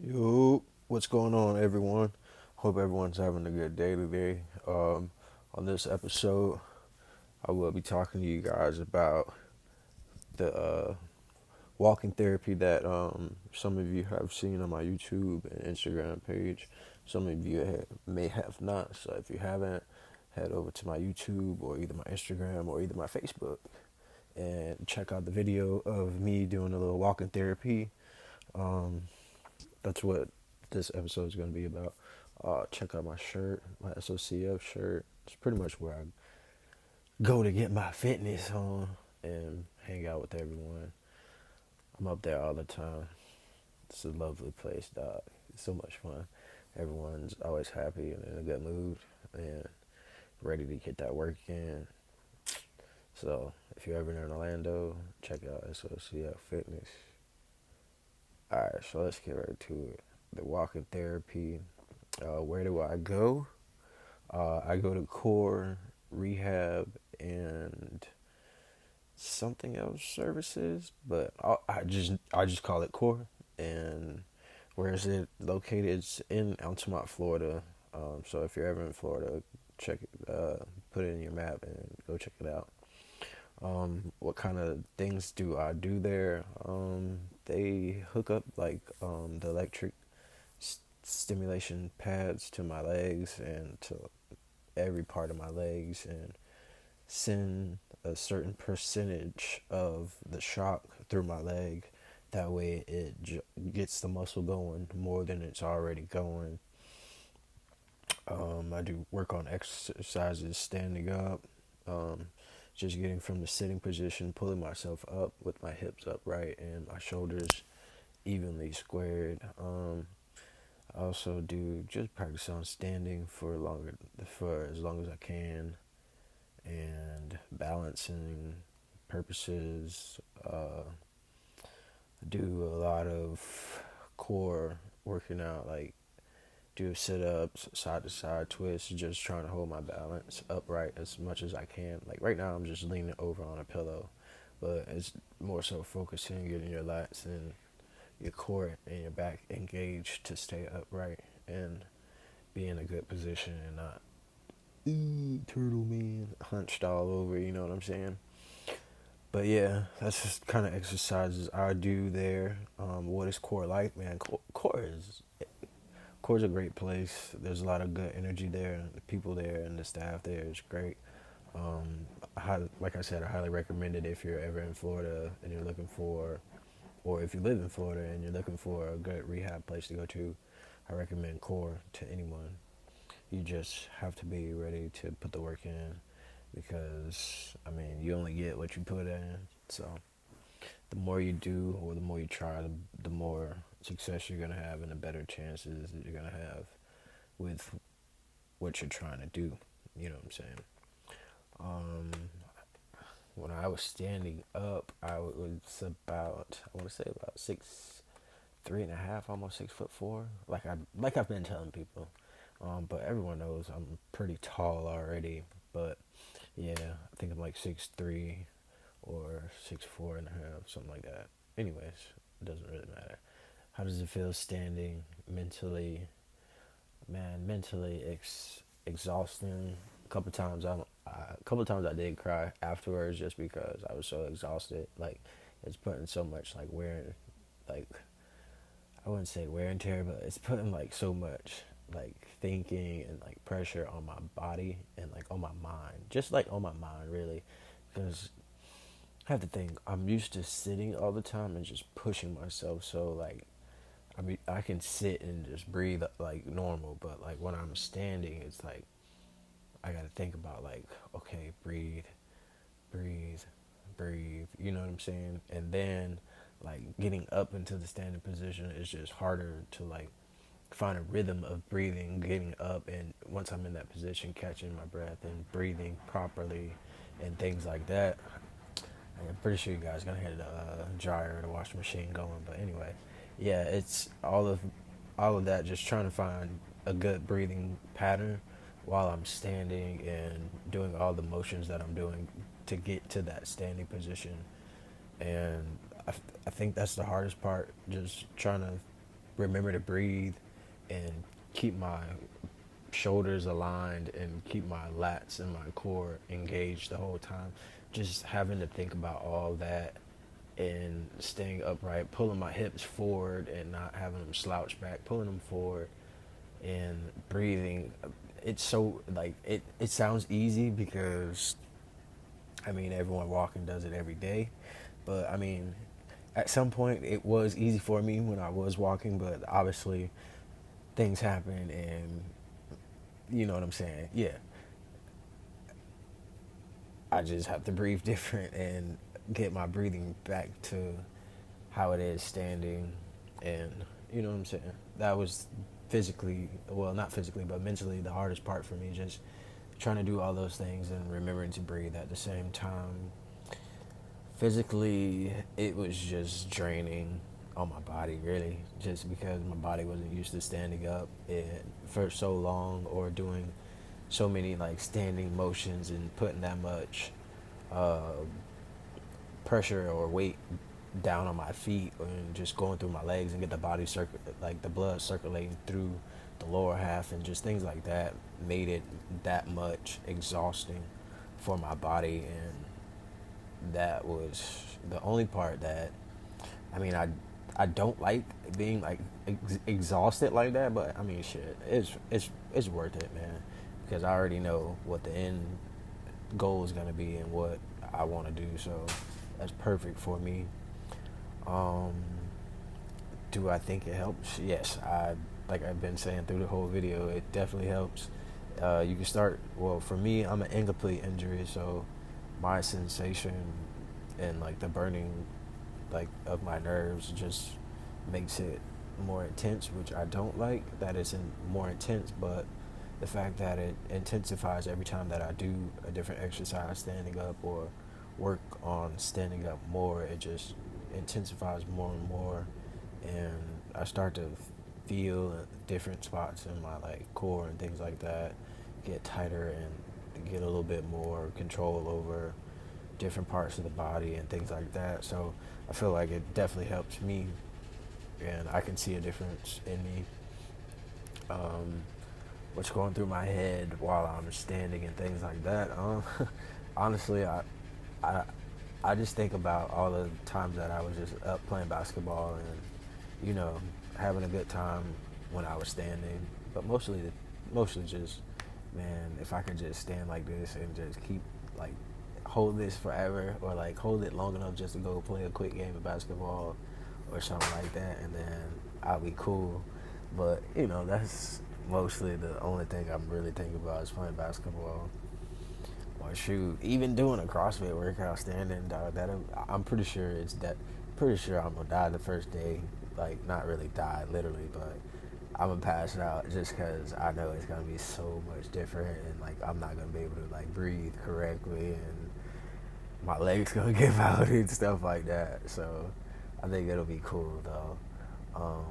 Yo, what's going on, everyone? Hope everyone's having a good day today. On this episode, I will be talking to you guys about the walking therapy that some of you have seen on my YouTube and Instagram page. Some of you may have not. So if you haven't, head over to my YouTube or either my Instagram or either my Facebook and check out the video of me doing a little walking therapy. Um, that's what this episode is going to be about. Check out my shirt, my SOCF shirt. It's pretty much where I go to get my fitness on and hang out with everyone. I'm up there all the time. It's a lovely place, dog. It's so much fun. Everyone's always happy and in a good mood and ready to get that work in. So if you're ever in Orlando, check out SOCF Fitness. Alright, so let's get right to it. The walking therapy. Where do I go? I go to core, rehab, and something else services, but I just call it core. And where is it located? It's in Altamont, Florida. So if you're ever in Florida, check it. Put it in your map and go check it out. What kind of things do I do there? They hook up like the electric stimulation pads to my legs and to every part of my legs and send a certain percentage of the shock through my leg. That way it gets the muscle going more than it's already going. I do work on exercises standing up, um, just getting from the sitting position, pulling myself up with my hips upright and my shoulders evenly squared. I also do just practice on standing for as long as I can, and balancing purposes. Do a lot of core working out, like do sit-ups, side to side twists, just trying to hold my balance upright as much as I can. Like right now I'm just leaning over on a pillow, but it's more so focusing, getting your lats and your core and your back engaged to stay upright and be in a good position and not turtle man hunched all over, you know what I'm saying? But yeah, that's just kind of exercises I do there. What is core like, man? Core's a great place. There's a lot of good energy there. The people there and the staff there is great. Like I said, I highly recommend it if you're ever in Florida and you're looking for, or if you live in Florida and you're looking for a good rehab place to go to. I recommend Core to anyone. You just have to be ready to put the work in because, I mean, you only get what you put in. So the more you do or the more you try, the more success you're going to have and the better chances that you're going to have with what you're trying to do. You know what I'm saying? Um, when I was standing up, I was about, I want to say about 6'3.5", almost 6'4". Like I've been telling people. But everyone knows I'm pretty tall already. But yeah, I think I'm like 6'3" or 6'4.5", something like that. Anyways, it doesn't really matter. How does it feel standing mentally? Man, mentally exhausting. A couple times I did cry afterwards just because I was so exhausted. Like it's putting so much like like I wouldn't say wear and tear, but it's putting like so much like thinking and like pressure on my body and like on my mind, just like on my mind really, because I have to think I'm used to sitting all the time and just pushing myself. So like I mean I can sit and just breathe like normal, but like when I'm standing, it's like I gotta think about like okay, breathe, breathe. You know what I'm saying? And then like getting up into the standing position is just harder to like find a rhythm of breathing, getting up, and once I'm in that position, catching my breath and breathing properly and things like that. I'm pretty sure you guys gonna hear the dryer or the washing machine going, but anyway, yeah, it's all of that. Just trying to find a good breathing pattern while I'm standing and doing all the motions that I'm doing to get to that standing position. And I think that's the hardest part. Just trying to remember to breathe and keep my shoulders aligned and keep my lats and my core engaged the whole time. Just having to think about all that and staying upright, pulling my hips forward and not having them slouch back, pulling them forward and breathing. It's so like it sounds easy because I mean everyone walking does it every day, but I mean at some point it was easy for me when I was walking, but obviously things happen and you know what I'm saying? Yeah. I just have to breathe different and get my breathing back to how it is standing and you know what I'm saying? That was physically, well, not physically, but mentally the hardest part for me, just trying to do all those things and remembering to breathe at the same time. Physically, it was just draining on my body, really, just because my body wasn't used to standing up for so long or doing so many like standing motions and putting that much uh, pressure or weight down on my feet and just going through my legs and get the body like the blood circulating through the lower half and just things like that made it that much exhausting for my body. And that was the only part that I mean I don't like being like exhausted like that, but I mean shit, it's worth it, man, because I already know what the end goal is gonna be and what I want to do, so that's perfect for me. Um, do I think it helps? Yes, I like I've been saying through the whole video, it definitely helps. You can start. Well, for me, I'm an incomplete injury, so my sensation and like the burning, like of my nerves, just makes it more intense, which I don't like. That it's more intense, but the fact that it intensifies every time that I do a different exercise standing up or work on standing up more, it just intensifies more and more, and I start to feel different spots in my like core and things like that get tighter and get a little bit more control over different parts of the body and things like that. So I feel like it definitely helps me, and I can see a difference in me. Um, what's going through my head while I'm standing and things like that. Honestly, I, I just think about all the times that I was just up playing basketball and, you know, having a good time when I was standing. But mostly just, man, if I could just stand like this and just keep like hold this forever or like hold it long enough just to go play a quick game of basketball or something like that, and then I'll be cool. But you know, that's mostly the only thing I'm really thinking about is playing basketball. Or shoot, even doing a CrossFit workout standing, dog. That I'm pretty sure it's that. Pretty sure I'm gonna die the first day. Like not really die literally, but I'm gonna pass out just because I know it's gonna be so much different, and like I'm not gonna be able to like breathe correctly, and my legs gonna give out and stuff like that. So I think it'll be cool though. Um,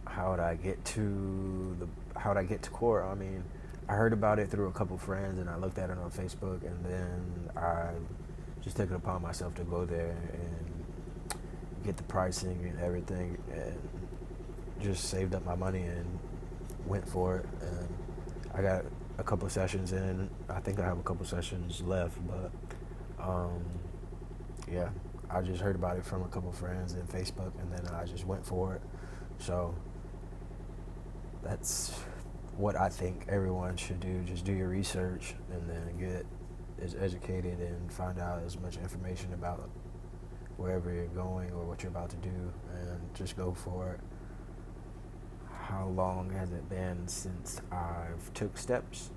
how would I get to how would I get to court? I mean, I heard about it through a couple friends, and I looked at it on Facebook, and then I just took it upon myself to go there and get the pricing and everything, and just saved up my money and went for it. And I got a couple sessions in. I think I have a couple sessions left, but um, yeah, I just heard about it from a couple friends and Facebook, and then I just went for it. So that's what I think everyone should do. Just do your research and then get as educated and find out as much information about wherever you're going or what you're about to do, and just go for it. How long has it been since I've took steps?